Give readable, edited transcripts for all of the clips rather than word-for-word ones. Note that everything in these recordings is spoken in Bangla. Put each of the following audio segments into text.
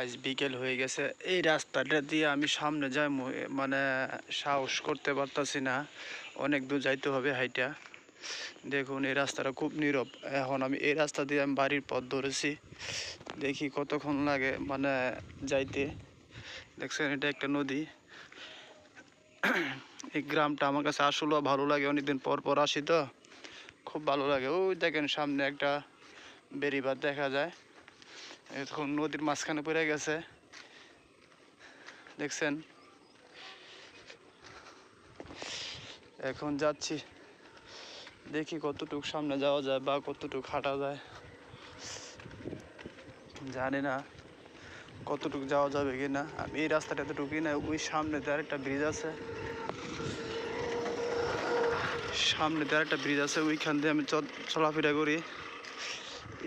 আজ বিকেল হয়ে গেছে। এই রাস্তাটা দিয়ে আমি সামনে যাই মানে সাহস করতে পারতাছি না, অনেক দূর যাইতে হবে হাইটা। দেখুন এই রাস্তাটা খুব নীরব। এখন আমি এই রাস্তা দিয়ে আমি বাড়ির পথ ধরেছি, দেখি কতক্ষণ লাগে মানে যাইতে। দেখছেন এটা একটা নদী। এই গ্রামটা আমার কাছে আসলেও ভালো লাগে, অনেকদিন পর পর আসি তো খুব ভালো লাগে। ওই দেখেন সামনে একটা বেড়িবাঁধ দেখা যায়, এখন নদীর মাঝখানে পড়ে গেছে, দেখছেন। এখন যাচ্ছি, দেখি কতটুকু সামনে যাওয়া যায় বা কতটুকু হাঁটা যায়, জানি না কতটুকু যাওয়া যাবে কি না। আমি এই রাস্তাটাতে ঢুকি না, ওই সামনেতে আরেকটা ব্রিজ আছে, সামনেতে আরেকটা ব্রিজ আছে, ওইখান দিয়ে আমি চলাফেরা করি।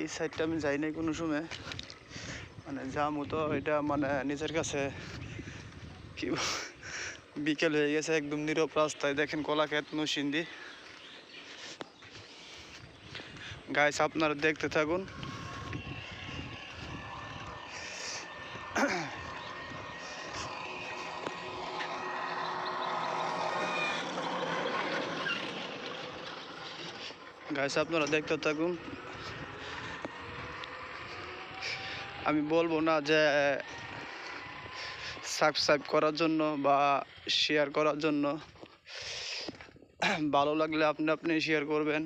এই সাইডটা আমি যাই নাই কোনো সময়, মানে যাবো তো এটা মানে নিজের কাছে কি বিকেল হয়ে গেছে, একদম নীরব রাস্তায়। দেখেন কলাক্ষেত নরসিংদী। গাইস আপনারা দেখতে থাকুন। গাইস আপনারা দেখতে থাকুন। আমি বলবো না যে সাবস্ক্রাইব করার জন্য বা শেয়ার করার জন্য, ভালো লাগলে আপনি আপনি শেয়ার করবেন।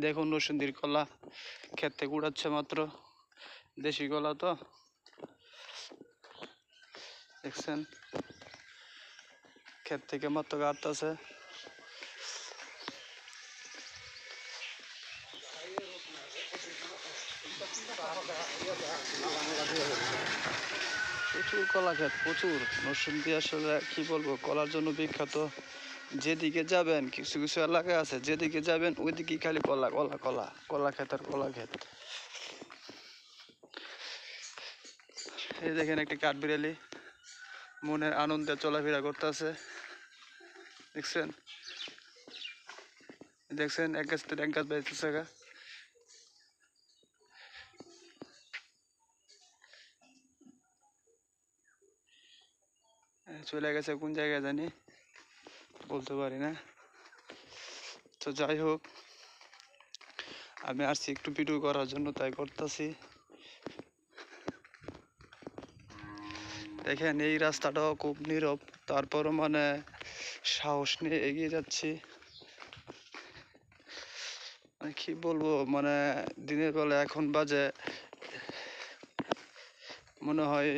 দেখুন নরসিংদীর কলা ক্ষেত থেকে উড়াচ্ছে মাত্র, দেশি কলা তো, দেখছেন ক্ষেত থেকে মাত্র কাটতেছে। প্রচুর কলা ক্ষেত, প্রচুর। নরসিংদী আসলে কি বলবো, কলার জন্য বিখ্যাত। যেদিকে যাবেন কিছু কিছু এলাকা আছে, যেদিকে যাবেন ওইদিকে খালি কলা কলা কলা, কলা ক্ষেত আর কলা ক্ষেত। এই দেখেন একটি কাঠবিড়ালি মনের আনন্দে চলাফেরা করতেছে, দেখছেন। দেখছেন এক গাছ থেকে এক গাছ বেঁচতেছে। চলে গেছে কোন জায়গায় জানি, বলতে পারি না। তো যাই হোক, আমি আসছি একটু ভিডিও করার জন্য, তাই করতেছি। দেখেন এই রাস্তাটাও খুব নীরব, তারপরও মানে সাহস নিয়ে এগিয়ে যাচ্ছি। মানে কি বলবো, মানে দিনের বেলা এখন বাজে মনে হয়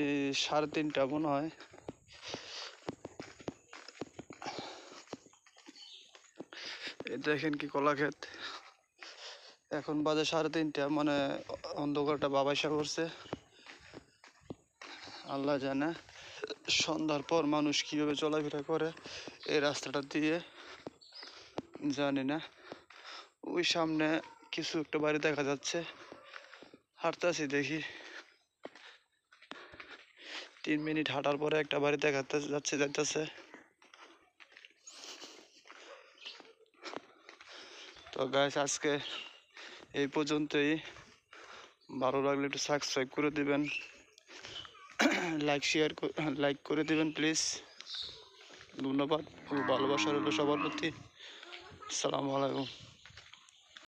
3:30 মনে হয়। দেখেন কি কলা ক্ষেত, এখন বাজে 3:30, মানে অন্ধকারটা বাবাইসা করছে। আল্লাহ জানে সন্ধ্যার পর মানুষ কিভাবে চলাফেরা করে এই রাস্তাটা দিয়ে, জানি না। ওই সামনে কিছু একটা বাড়ি দেখা যাচ্ছে, হাঁটতে আছি দেখি 3 মিনিট হাঁটার পরে একটা বাড়ি দেখাতে যাইতেছে। তো গাইস আজকে এই পর্যন্তই। ভালো লাগলে একটু সাবস্ক্রাইব করে দিবেন, লাইক করে দিবেন প্লিজ। ধন্যবাদ ও ভালোবাসা রইল সবার প্রতি। আসসালামু আলাইকুম।